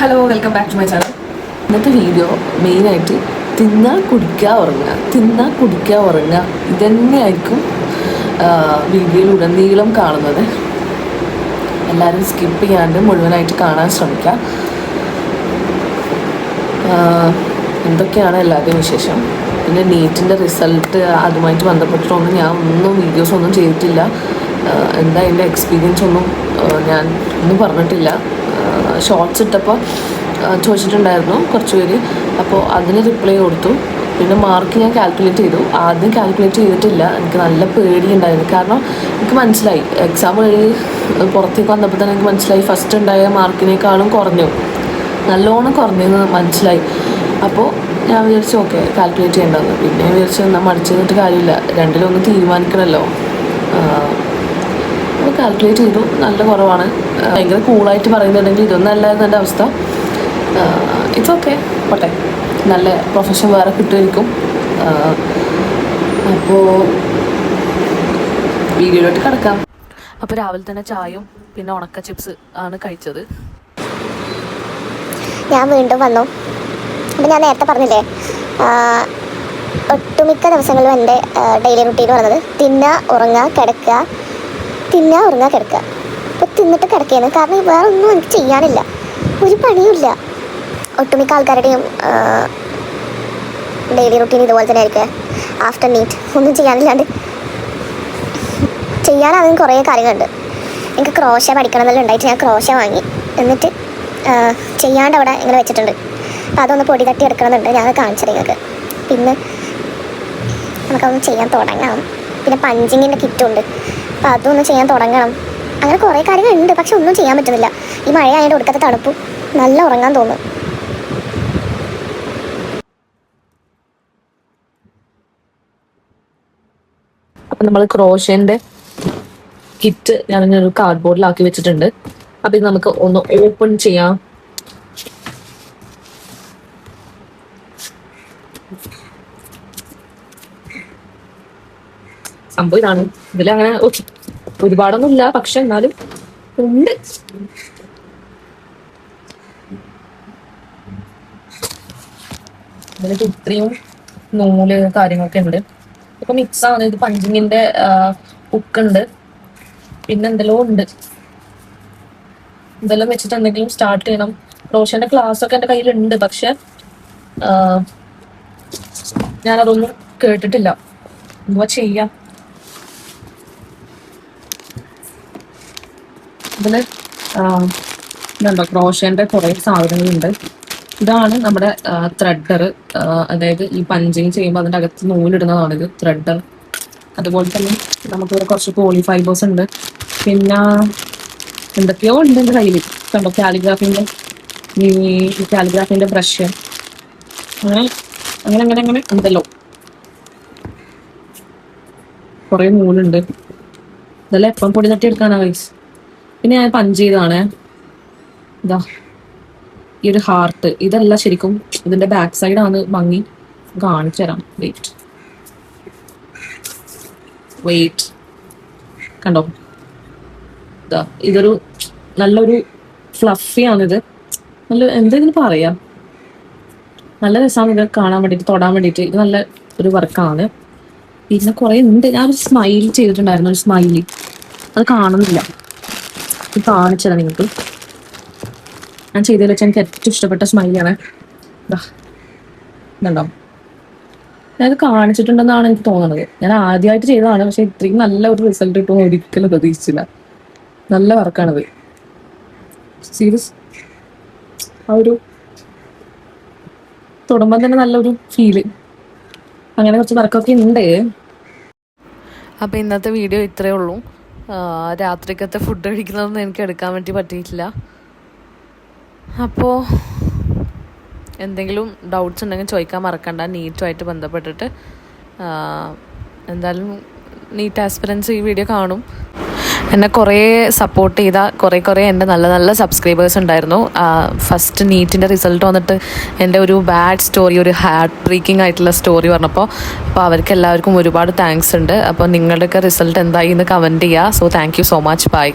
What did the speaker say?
Hello, welcome back to my channel. ഇന്നത്തെ video മെയിനായിട്ട് തിന്നാ കുടിക്കുക ഉറങ്ങുക ഇതന്നെയായിരിക്കും വീഡിയോയിലുടനീളം കാണുന്നത്. എല്ലാവരും സ്കിപ്പ് ചെയ്യാണ്ട് മുഴുവനായിട്ട് കാണാൻ ശ്രമിക്കുക. എന്തൊക്കെയാണ് എല്ലാവരുടെയും വിശേഷം? പിന്നെ നീറ്റിൻ്റെ റിസൾട്ട് അതുമായിട്ട് ബന്ധപ്പെട്ടിട്ടൊന്നും ഞാൻ വീഡിയോസൊന്നും ചെയ്തിട്ടില്ല. എന്താ എൻ്റെ എക്സ്പീരിയൻസ് ഒന്നും ഞാൻ ഒന്നും പറഞ്ഞിട്ടില്ല. ഷോർട്സ് ഇട്ടപ്പോൾ ചോദിച്ചിട്ടുണ്ടായിരുന്നു കുറച്ച് പേര്, അപ്പോൾ അതിന് റിപ്ലൈ കൊടുത്തു. പിന്നെ മാർക്ക് ഞാൻ കാൽക്കുലേറ്റ് ചെയ്തു. ആദ്യം കാൽക്കുലേറ്റ് ചെയ്തിട്ടില്ല, എനിക്ക് നല്ല പേടിയുണ്ടായിരുന്നു. കാരണം എനിക്ക് മനസ്സിലായി, എക്സാം കഴിഞ്ഞ് പുറത്തേക്ക് വന്നപ്പോൾ തന്നെ എനിക്ക് മനസ്സിലായി ഫസ്റ്റ് ഉണ്ടായ മാർക്കിനേക്കാളും നല്ലോണം കുറഞ്ഞെന്ന് മനസ്സിലായി. അപ്പോൾ ഞാൻ വിചാരിച്ചു ഓക്കെ കാൽക്കുലേറ്റ് ചെയ്യേണ്ടതെന്ന്. പിന്നെ വിചാരിച്ചു എന്നാൽ മടിച്ചു നിന്നിട്ട് കാര്യമില്ല, രണ്ടിലൊന്ന് തീരുമാനിക്കണമല്ലോ. അപ്പോൾ കാൽക്കുലേറ്റ് ചെയ്തു, നല്ല കുറവാണ്. ഭയങ്കര കൂളായിട്ട് പറയുന്നുണ്ടെങ്കിൽ ഇതൊന്നല്ലായിരുന്നു എൻ്റെ അവസ്ഥ. ഇറ്റ്സ് ഓക്കെ, പോട്ടെ, നല്ല പ്രൊഫഷൻ വേറെ കിട്ടുമായിരിക്കും. അപ്പോൾ വീഡിയോയിലോട്ട് കിടക്കാം. അപ്പോൾ രാവിലെ തന്നെ ചായയും പിന്നെ ഉണക്ക ചിപ്സ് ആണ് കഴിച്ചത്. ഞാൻ വീണ്ടും വന്നു. അപ്പം ഞാൻ നേരത്തെ പറഞ്ഞില്ലേ, ഒട്ടുമിക്ക ദിവസങ്ങളിലും എൻ്റെ ഡെയിലി റുട്ടീൻ പറയുന്നത് തിന്നുക ഉറങ്ങുക കിടക്കുക. അപ്പോൾ തിന്നിട്ട് കിടക്കുകയാണ്. കാരണം വേറെ ഒന്നും എനിക്ക് ചെയ്യാനില്ല, ഒരു പണിയുമില്ല. ഒട്ടുമിക്ക ആൾക്കാരുടെയും ഡെയിലി റുട്ടീൻ ഇതുപോലെ തന്നെ ആയിരിക്കും. ആഫ്റ്റർ നീറ്റ് ഒന്നും ചെയ്യാനില്ലാണ്ട് ചെയ്യാനാണെങ്കിൽ കുറേ കാര്യങ്ങളുണ്ട്. എനിക്ക് ക്രോഷ പഠിക്കണമെന്നെല്ലാം ഉണ്ടായിട്ട് ഞാൻ ക്രോഷ വാങ്ങി, എന്നിട്ട് ചെയ്യാണ്ട് അവിടെ ഇങ്ങനെ വെച്ചിട്ടുണ്ട്. അപ്പോൾ അതൊന്ന് പൊടി തട്ടി എടുക്കണമെന്നുണ്ട്, ഞാൻ കാണിച്ചത് നിങ്ങൾക്ക്. പിന്നെ നമുക്കതൊന്ന് ചെയ്യാൻ തുടങ്ങണം. പിന്നെ പഞ്ചിങ്ങിൻ്റെ കിറ്റുണ്ട്, അപ്പോൾ അതൊന്ന് ചെയ്യാൻ തുടങ്ങണം. അങ്ങനെ കുറേ കാര്യങ്ങളുണ്ട്, പക്ഷെ ഒന്നും ചെയ്യാൻ പറ്റുന്നില്ല. ഈ മഴ ആയതുകൊണ്ട് ഒടുക്കത്തെ തണുപ്പും, നല്ല ഉറങ്ങാൻ തോന്നും. അപ്പം നമ്മൾ ക്രോഷേൻ്റെ കിറ്റ് ഞാനൊരു കാർഡ്ബോർഡിലാക്കി വെച്ചിട്ടുണ്ട്. അപ്പം ഇത് നമുക്ക് ഒന്ന് ഓപ്പൺ ചെയ്യാം. സംഭവം ഇതാണ്. ഇതിലങ്ങനെ ഒരുപാടൊന്നുമില്ല, പക്ഷെ എന്നാലും ഉണ്ട്. ഇതിലേക്ക് ഇത്രയും നൂല് കാര്യങ്ങളൊക്കെ ഉണ്ട്. ഇപ്പൊ മിക്സ് ആണ്. ഇത് പഞ്ചിങ്ങിന്റെ ബുക്കുണ്ട്, പിന്നെ എന്തെല്ലോ ഉണ്ട്. ഇതെല്ലാം വെച്ചിട്ട് എന്തെങ്കിലും സ്റ്റാർട്ട് ചെയ്യണം. റോഷന്റെ ക്ലാസ് ഒക്കെ എൻ്റെ കയ്യിലുണ്ട്, പക്ഷെ ഞാനതൊന്നും കേട്ടിട്ടില്ല. എന്തുവാ ചെയ്യാം? ഇതില് ഇതുണ്ടോ, ക്രോഷന്റെ കുറെ സാധനങ്ങളുണ്ട്. ഇതാണ് നമ്മുടെ ത്രെഡർ. അതായത് ഈ പഞ്ചിങ് ചെയ്യുമ്പോൾ അതിൻ്റെ അകത്ത് നൂലിടുന്നതാണ് ഇത് ത്രെഡർ. അതുപോലെ തന്നെ നമുക്കിവിടെ കുറച്ച് പോളി ഫൈബേഴ്സ് ഉണ്ട്. പിന്നെ എന്തൊക്കെയോ ഉണ്ട് എൻ്റെ കയ്യിൽ. കണ്ടോ, കാലിഗ്രാഫിൻ്റെ ബ്രഷ്, അങ്ങനെ ഉണ്ടല്ലോ. കുറേ നൂലുണ്ട്. ഇതെല്ലാം എപ്പം പൊടി തട്ടി എടുക്കാനാ വയസ്സ്. പിന്നെ ഞാൻ പഞ്ച് ചെയ്തതാണ്. ഇതാ ഈ ഒരു ഹാർട്ട്. ഇതല്ല ശരിക്കും ഇതിന്റെ ബാക്ക് സൈഡാണ് ഭംഗി. കാണിച്ചു തരാം. വെയിറ്റ് കണ്ടോ, ഇതാ ഇതൊരു നല്ലൊരു ഫ്ലഫിയാണിത്. നല്ല എന്തെങ്കിലും പറയാം, നല്ല രസമാണ് ഇത് കാണാൻ വേണ്ടിയിട്ട്, തൊടാൻ വേണ്ടിയിട്ട്. ഇത് നല്ല ഒരു വർക്കാണ്. പിന്നെ കുറെ ഉണ്ട്. ഞാനൊരു സ്മൈൽ ചെയ്തിട്ടുണ്ടായിരുന്നു, ഒരു സ്മൈലി. അത് കാണുന്നില്ല, ഇത് കാണിച്ചതാണ് നിങ്ങൾക്ക്. ഞാൻ ചെയ്തതിൽ വെച്ചാൽ എനിക്ക് ഏറ്റവും ഇഷ്ടപ്പെട്ട സ്മൈലാണ്. ഇതുണ്ടോ, ഞാനത് കാണിച്ചിട്ടുണ്ടെന്നാണ് എനിക്ക് തോന്നുന്നത്. ഞാൻ ആദ്യമായിട്ട് ചെയ്തതാണ്, പക്ഷെ ഇത്രയും നല്ല ഒരു റിസൾട്ട് കിട്ടുമെന്ന് ഒരിക്കലും പ്രതീക്ഷിച്ചില്ല. നല്ല വർക്കാണത്, സീരിയസ്. ആ ഒരു തൊടുമ്പോൾ തന്നെ നല്ലൊരു ഫീല്. അങ്ങനെ കുറച്ച് വർക്കൊക്കെ ഉണ്ട്. അപ്പോൾ ഇന്നത്തെ വീഡിയോ ഇത്രയേ ഉള്ളൂ. രാത്രിക്കത്തെ ഫുഡ് കഴിക്കുന്നതൊന്നും എനിക്ക് എടുക്കാൻ വേണ്ടി പറ്റിയിട്ടില്ല. അപ്പോൾ എന്തെങ്കിലും ഡൗട്ട്സ് ഉണ്ടെങ്കിൽ ചോദിക്കാൻ മറക്കണ്ട. നീറ്റുമായിട്ട് ബന്ധപ്പെട്ടിട്ട് എന്തായാലും നീറ്റ് ആസ്പിറൻസ് ഈ വീഡിയോ കാണും. എന്നെ കുറേ സപ്പോർട്ട് ചെയ്ത കുറേ എൻ്റെ നല്ല സബ്സ്ക്രൈബേഴ്സ് ഉണ്ടായിരുന്നു. ഫസ്റ്റ് നീറ്റിൻ്റെ റിസൾട്ട് വന്നിട്ട് എൻ്റെ ഒരു ബാഡ് സ്റ്റോറി, ഒരു ഹാർട്ട് ബ്രേക്കിംഗ് ആയിട്ടുള്ള സ്റ്റോറി പറഞ്ഞപ്പോൾ അവർക്ക് എല്ലാവർക്കും ഒരുപാട് താങ്ക്സ് ഉണ്ട്. അപ്പോൾ നിങ്ങളുടെയൊക്കെ റിസൾട്ട് എന്തായി എന്ന് കമൻറ്റ് ചെയ്യുക. So thank you so much. By.